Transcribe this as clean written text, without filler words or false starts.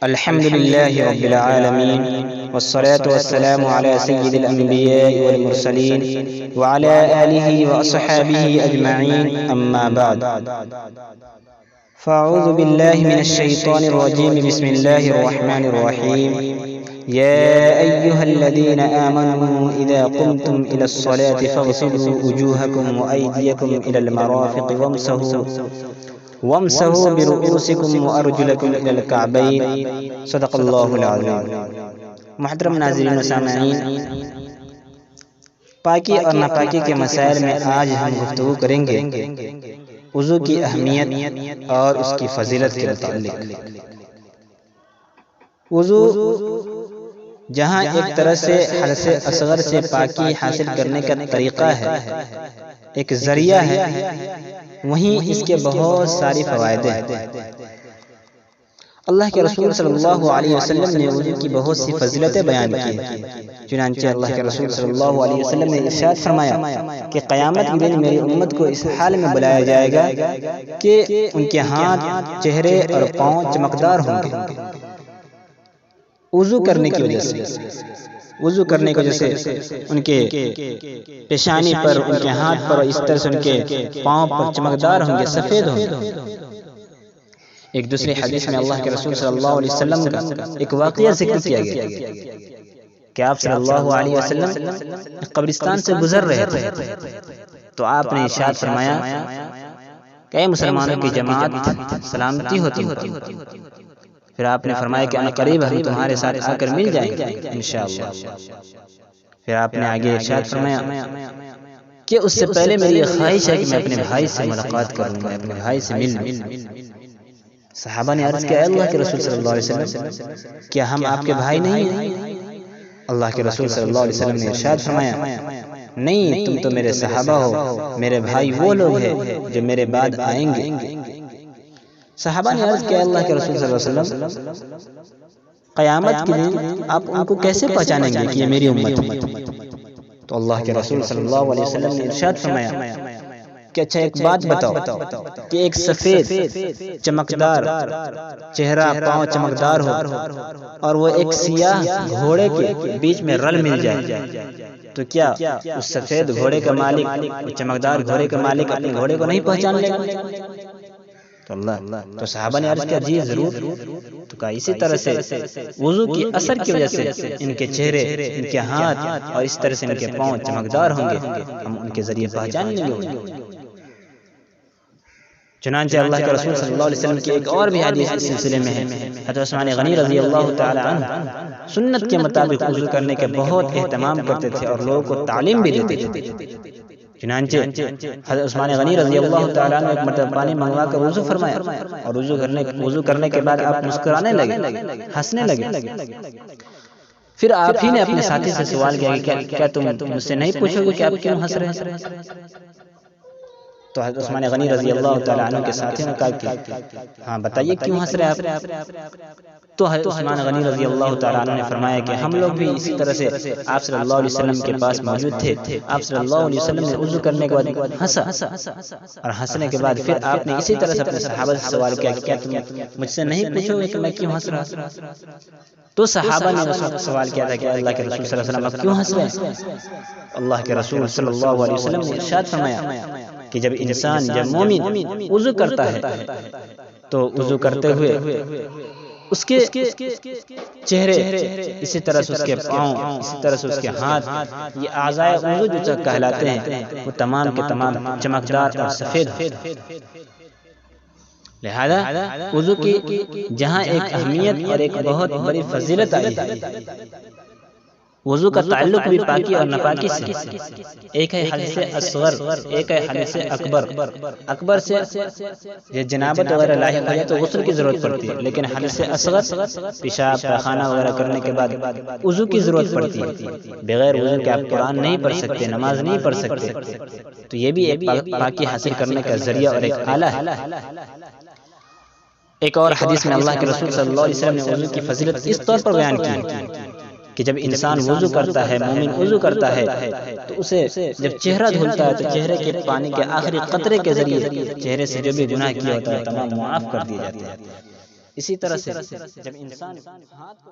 الحمد لله رب العالمين، والصلاة والسلام على سيد الأنبياء والمرسلين وعلى آله وأصحابه أجمعين، أما بعد. فأعوذ بالله من الشيطان الرجيم. بسم الله الرحمن الرحيم. يا أيها الذين آمنوا إذا قمتم إلى الصلاة فاغسلوا وجوهكم وأيديكم إلى المرافق وامسحوا برؤوسكم وأرجلكم إلى الكعبين. صدق اللہ العظیم. محترم ناظرین و سامعین، پاکی اور ناپاکی کے مسائل میں آج ہم گفتگو کریں گے وضو کی اہمیت اور اس کی فضیلت کے متعلق. وضو جہاں ایک طرح سے حدث اصغر سے پاکی حاصل کرنے کا طریقہ ہے، ایک ذریعہ ہے، وہیں اس کے بہت ساری فوائد ہیں. اللہ کے رسول صلی اللہ علیہ وسلم نے وضو کی بہت سی فضیلتیں بیان کی. چنانچہ اللہ کے رسول صلی اللہ علیہ وسلم نے ارشاد فرمایا کہ قیامت کے دن میری امت کو اس حال میں بلایا جائے گا کہ ان کے ہاتھ، چہرے اور پاؤں چمکدار ہوں گے وضو کرنے کی وجہ سے. وضو کرنے کی وجہ سے ان کے پیشانی پر، ان کے ہاتھ پر، اس طرح سے ان کے پاؤں پر چمکدار ہوں گے، سفید ہوں گے. ایک دوسری حدیث میں اللہ کے رسول صلی اللہ علیہ وسلم کا ایک واقعہ ذکر کیا گیا کہ آپ صلی اللہ علیہ وسلم قبرستان سے گزر رہے تھے تو آپ نے ارشاد فرمایا کہ اے مسلمانوں کی جماعت، سلامتی ہوتی. پھر آپ نے فرمایا کہ انا قریب ہم تمہارے ساتھ آ کر مل جائیں گے انشاءاللہ. پھر آپ نے آگے ارشاد فرمایا کہ اس سے پہلے میری یہ خواہش ہے کہ میں اپنے بھائی سے ملاقات کروں، میں اپنے بھائی سے ملوں. صحابہ نے عرض کیا، اے اللہ کے رسول صلی اللہ علیہ وسلم، کیا ہم آپ کے بھائی نہیں ہیں؟ اللہ کے رسول صلی اللہ علیہ وسلم نے ارشاد فرمایا، نہیں، تم تو میرے صحابہ ہو، میرے بھائی وہ لوگ ہیں جو میرے بعد آئیں گے. صحابہ نے عرض کیا، اللہ کے رسول صلی اللہ علیہ وسلم، قیامت کے دن آپ ان کو کیسے پہچانیں گے کہ یہ میری امت ہے؟ تو اللہ کے رسول صلی اللہ علیہ وسلم نے ارشاد فرمایا کہ اچھا ایک بات بتاؤ کہ ایک سفید چمکدار چہرہ، پاؤں چمکدار ہو اور وہ ایک سیاہ گھوڑے کے بیچ میں رل مل جائے تو کیا اس سفید گھوڑے کا مالک، چمکدار گھوڑے کا مالک اپنے گھوڑے کو نہیں پہچان لے گا؟ تو صحابہ نے عرض کیا، جی ضرور. تو کہا اسی طرح سے وضو کی اثر کی وجہ سے ان کے چہرے، ان کے ہاتھ اور اس طرح سے ان کے پاؤں چمکدار ہوں گے، ہم ان کے ذریعے پہچان لیں گے. چنانچہ اللہ کے رسول صلی اللہ علیہ وسلم کی ایک اور بھی حدیث اس سلسلے میں ہے. حضرت عثمان غنی رضی اللہ تعالی عنہ سنت کے مطابق وضو کرنے کے بہت اہتمام کرتے تھے اور لوگوں کو تعلیم بھی دیتے تھے. چنانچہ حضرت عثمان غنی رضی اللہ تعالی عنہ ایک مرتبہ پانی منگوا کر وضو فرمایا اور وضو کرنے کے بعد آپ مسکرانے لگے، ہنسنے لگے. پھر آپ ہی نے اپنے ساتھی سے سوال کیا کہ کیا تم مجھ سے نہیں پوچھو گے کہ آپ کیوں ہنس رہے ہیں؟ تو حضرت عثمان غنی رضی اللہ تعالی عنہ کے ساتھی نے کہا کہ ہاں بتائیے کیوں ہنس رہے ہیں آپ؟ تو حضرت عثمان غنی رضی اللہ تعالی عنہ نے فرمایا کہ ہم لوگ بھی اسی طرح سے آپ صلی اللہ علیہ وسلم کے پاس موجود تھے. آپ صلی اللہ علیہ وسلم نے وضو کرنے کے بعد ہنسا اور ہنسنے کے بعد پھر آپ نے اسی طرح سے اپنے صحابہ سے سوال کیا کہ کیا تم مجھ سے نہیں پوچھو گے کہ میں کیوں ہنس رہا؟ تو صحابہ نے اس وقت سوال کیا تھا کہ اللہ کے رسول صلی اللہ علیہ وسلم آپ کیوں ہنس رہے ہیں؟ اللہ کے رسول صلی اللہ علیہ وسلم نے ارشاد فرمایا کہ جب انسان، جب مومن وضو کرتا ہے تو وضو کرتے ہوئے اس کے چہرے، اسی طرح سے اس کے پاؤں، اسی طرح سے اس کے ہاتھ، یہ اعضائے وضو جو کہلاتے ہیں وہ تمام کے تمام چمکدار اور سفید ہیں. لہذا وضو کی جہاں ایک اہمیت اور ایک بہت بڑی فضیلت آئی ہے، وضو کا تعلق بھی پاکی اور ناپاکی سے. ایک ہے حدث اصغر، ایک ہے حدث اکبر. اکبر سے یہ جنابت وغیرہ لاحق ہو جائے تو غسل کی ضرورت پڑتی ہے، لیکن حدث اصغر پیشاب، پاخانہ وغیرہ کرنے کے بعد وضو کی ضرورت پڑتی ہے. بغیر وضو کے آپ قرآن نہیں پڑھ سکتے، نماز نہیں پڑھ سکتے. تو یہ بھی ایک پاکی حاصل کرنے کا ذریعہ اور ایک آلہ ہے. ایک اور حدیث میں اللہ کے رسول صلی اللہ علیہ وسلم نے وضو کی فضیلت اس طور پر بیان کی کہ جب انسان وضو کرتا ہے، مومن وضو کرتا ہے تو اسے جب چہرہ دھلتا ہے تو چہرے کے پانی کے آخری قطرے کے ذریعے چہرے سے جو بھی گناہ کیا ہوتا ہے تمام معاف کر دیے جاتے ہیں. اسی طرح سے جب انسان ہاتھ کو